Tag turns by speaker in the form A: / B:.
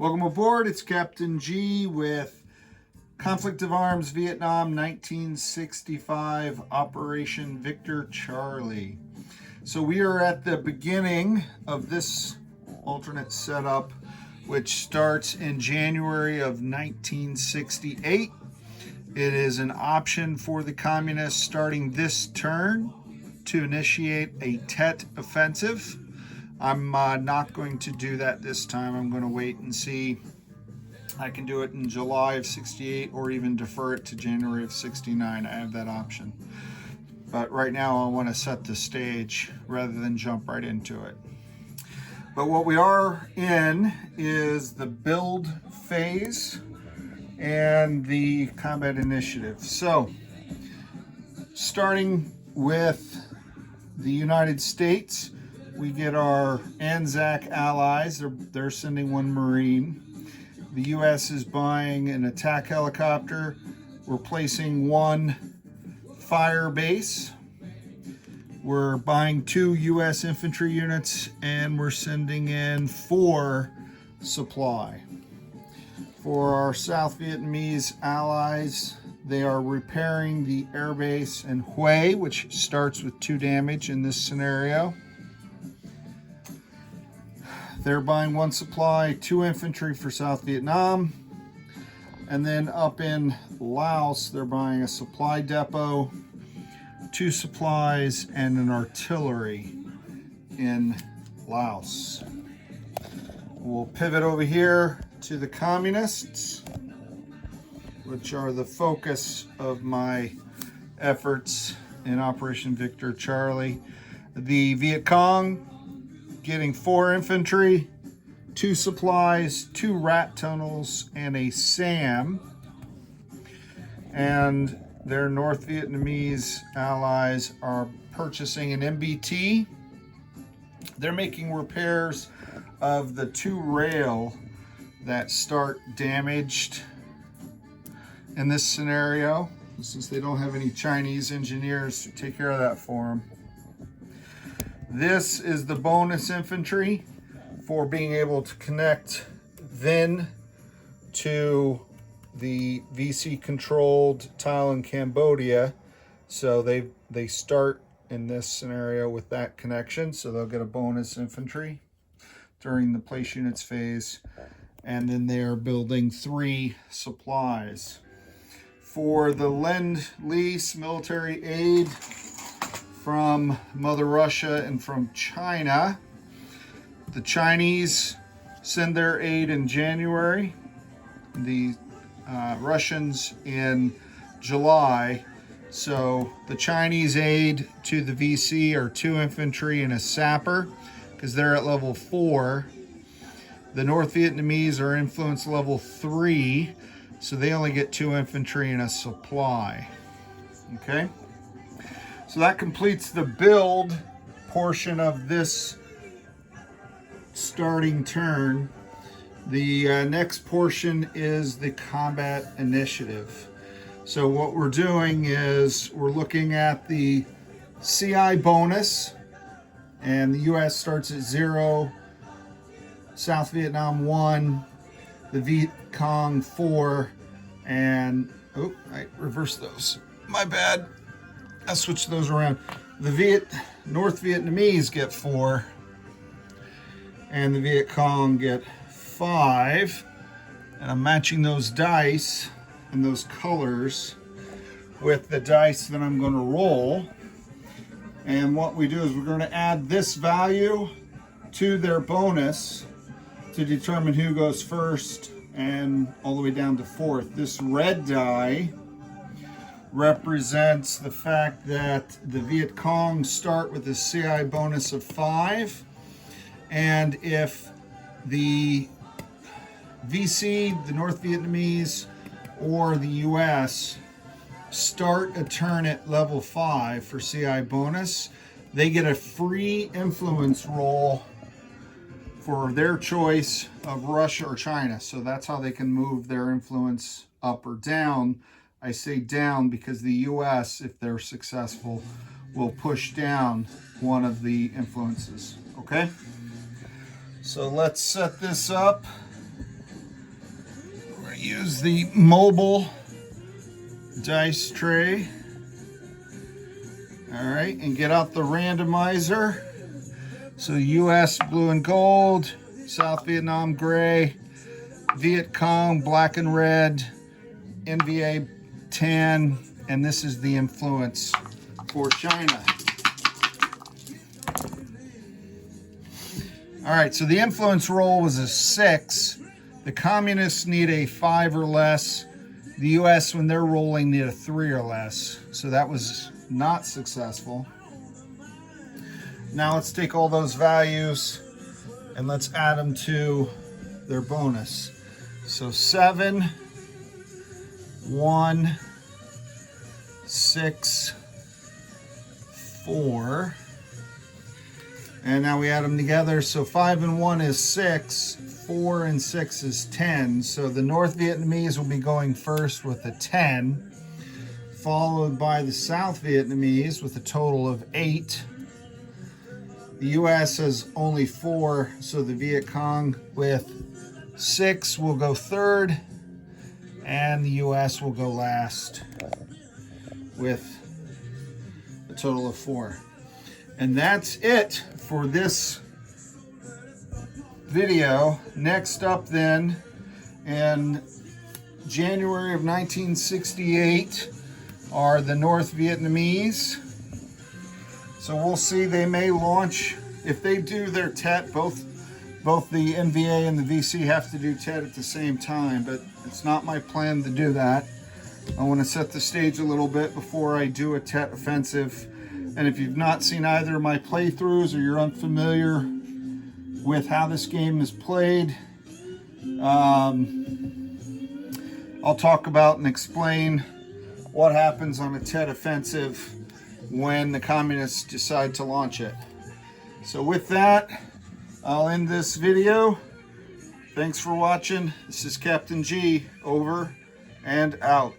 A: Welcome aboard. It's Captain G with Conflict of Arms Vietnam 1965 Operation Victor Charlie. So we are at the beginning of this alternate setup, which starts in January of 1968. It is an option for the communists starting this turn to initiate a Tet offensive. I'm not going to do that this time. I'm going to wait and see. I can do it in July of 68 or even defer it to January of 69. I have that option. But right now I want to set the stage rather than jump right into it. But what we are in is the build phase and the combat initiative. So starting with the United States, we get our ANZAC allies. They're sending one Marine. The U.S. is buying an attack helicopter. We're placing one fire base. We're buying 2 U.S. infantry units, and we're sending in 4 supply. For our South Vietnamese allies, they are repairing the airbase in Hue, which starts with 2 damage in this scenario. They're buying 1 supply, 2 infantry for South Vietnam. And then up in Laos, they're buying a supply depot, 2 supplies, and an artillery in Laos. We'll pivot over here to the communists, which are the focus of my efforts in Operation Victor Charlie. The Viet Cong getting 4 infantry, 2 supplies, 2 rat tunnels, and a SAM. And their North Vietnamese allies are purchasing an MBT. They're making repairs of the 2 rail that start damaged in this scenario, since they don't have any Chinese engineers to take care of that for them. This is the bonus infantry for being able to connect Vinh to the VC controlled Thailand, Cambodia. So they start in this scenario with that connection, so they'll get a bonus infantry during the place units phase. And then they are building 3 supplies. For the Lend-Lease military aid from Mother Russia and from China, the Chinese send their aid in January, the Russians in July. So the Chinese aid to the VC are 2 infantry and a sapper, because they're at level 4. The North Vietnamese are influence level 3, so they only get 2 infantry and a supply. Okay? So that completes the build portion of this starting turn. The next portion is the combat initiative. So what we're doing is we're looking at the CI bonus, and the US starts at 0, South Vietnam 1, the Viet Cong 4, and I reversed those. My bad. I switched those around. The North Vietnamese get 4, and the Viet Cong get 5. And I'm matching those dice and those colors with the dice that I'm going to roll. And what we do is we're going to add this value to their bonus to determine who goes first and all the way down to 4th. This red die represents the fact that the Viet Cong start with a CI bonus of 5, and if the VC, the North Vietnamese, or the US start a turn at level 5 for CI bonus, they get a free influence roll for their choice of Russia or China. So that's how they can move their influence up or down. I say down because the US, if they're successful, will push down one of the influences. Okay? So let's set this up. use the mobile dice tray. All right, and get out the randomizer. So US blue and gold, South Vietnam gray, Viet Cong black and red, NVA tan, and this is the influence for China. All right, so the influence roll was a 6. The communists need a 5 or less. The US, when they're rolling, need a 3 or less. So that was not successful. Now let's take all those values and let's add them to their bonus. So 7, 1, 6, 4. And now we add them together. So 5 and 1 is 6. 4 and 6 is 10. So the North Vietnamese will be going first with a 10, followed by the South Vietnamese with a total of 8. The US has only 4, so the Viet Cong with 6 will go third, and the US will go last with a total of 4. And that's it for this video. Next up then, in January of 1968, are the North Vietnamese. So we'll see, they may launch, if they do their TET, both the NVA and the VC have to do TET at the same time, but it's not my plan to do that. I want to set the stage a little bit before I do a TET offensive. And if you've not seen either of my playthroughs or you're unfamiliar with how this game is played, I'll talk about and explain what happens on a TET offensive when the communists decide to launch it. So with that, I'll end this video. Thanks for watching. This is Captain G, over and out.